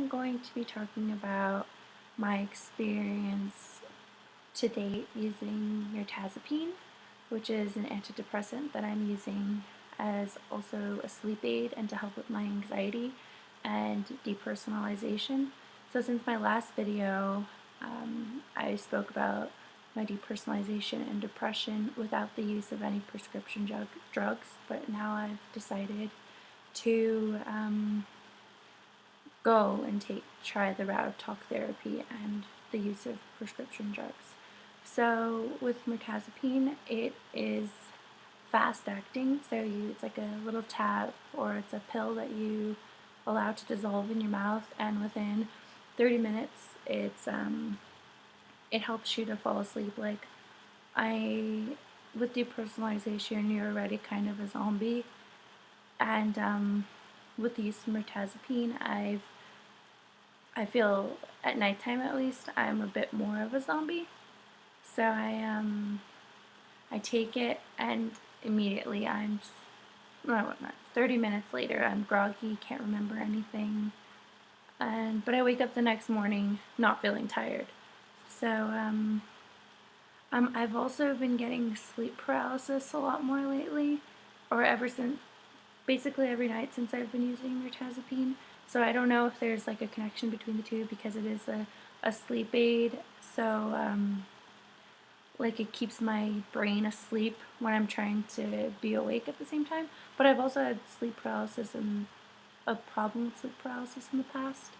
I'm going to be talking about my experience to date using Mirtazapine, which is an antidepressant that I'm using as also a sleep aid and to help with my anxiety and depersonalization. So since my last video, I spoke about my depersonalization and depression without the use of any prescription drugs, but now I've decided to go and try the route of talk therapy and the use of prescription drugs. So with mirtazapine, it is fast acting, so it's like a little tab or it's a pill that you allow to dissolve in your mouth, and within 30 minutes it helps you to fall asleep. Like with depersonalization, you're already kind of a zombie, and with the use of mirtazapine, I feel at nighttime at least I'm a bit more of a zombie. So I take it and immediately 30 minutes later I'm groggy, can't remember anything, but I wake up the next morning not feeling tired. So I've also been getting sleep paralysis a lot more lately, or ever since, basically every night since I've been using mirtazapine. So I don't know if there's like a connection between the two, because it is a sleep aid, so like it keeps my brain asleep when I'm trying to be awake at the same time. But I've also had sleep paralysis and a problem with sleep paralysis in the past,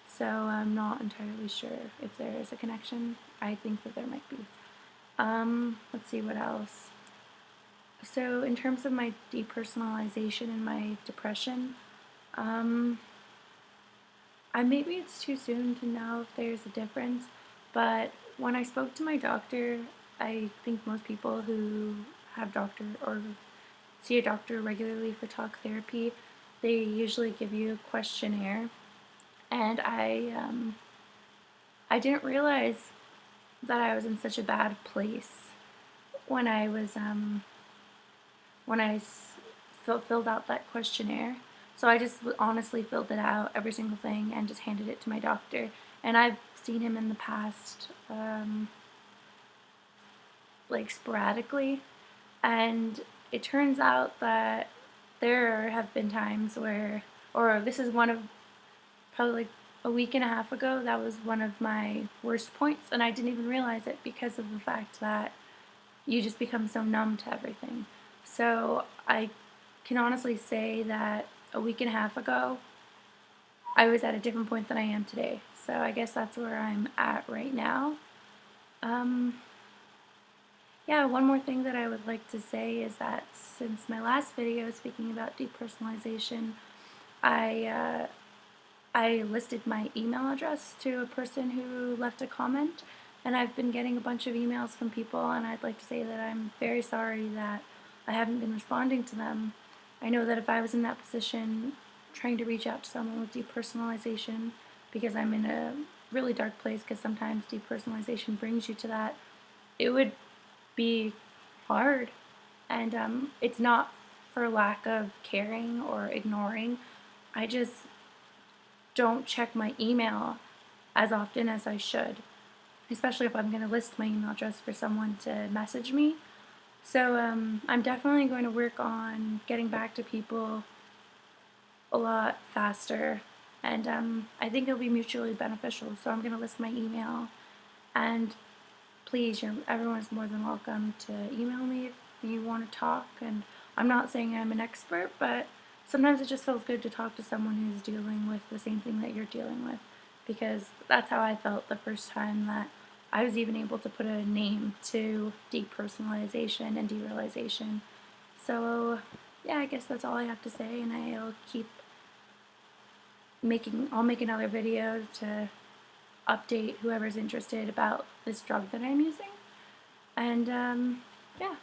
so I'm not entirely sure if there is a connection. I think that there might be. Let's see what else. So in terms of my depersonalization and my depression, maybe it's too soon to know if there's a difference, but when I spoke to my doctor, I think most people who have doctor or see a doctor regularly for talk therapy, they usually give you a questionnaire, and I didn't realize that I was in such a bad place when I was filled out that questionnaire. So I just honestly filled it out, every single thing, and just handed it to my doctor. And I've seen him in the past, like sporadically, and it turns out that there have been times where, or this is one of, probably like a week and a half ago, that was one of my worst points, and I didn't even realize it because of the fact that you just become so numb to everything. So I can honestly say that a week and a half ago, I was at a different point than I am today. So I guess that's where I'm at right now. Yeah, one more thing that I would like to say is that since my last video speaking about depersonalization, I listed my email address to a person who left a comment, and I've been getting a bunch of emails from people, and I'd like to say that I'm very sorry that I haven't been responding to them. I know that if I was in that position trying to reach out to someone with depersonalization, because I'm in a really dark place, because sometimes depersonalization brings you to that, it would be hard. And it's not for lack of caring or ignoring. I just don't check my email as often as I should, especially if I'm going to list my email address for someone to message me. So I'm definitely going to work on getting back to people a lot faster, and I think it'll be mutually beneficial. So I'm going to list my email, and please, everyone's more than welcome to email me if you want to talk. And I'm not saying I'm an expert, but sometimes it just feels good to talk to someone who's dealing with the same thing that you're dealing with, because that's how I felt the first time that I was even able to put a name to depersonalization and derealization. So yeah, I guess that's all I have to say, and I'll make another video to update whoever's interested about this drug that I'm using. And yeah.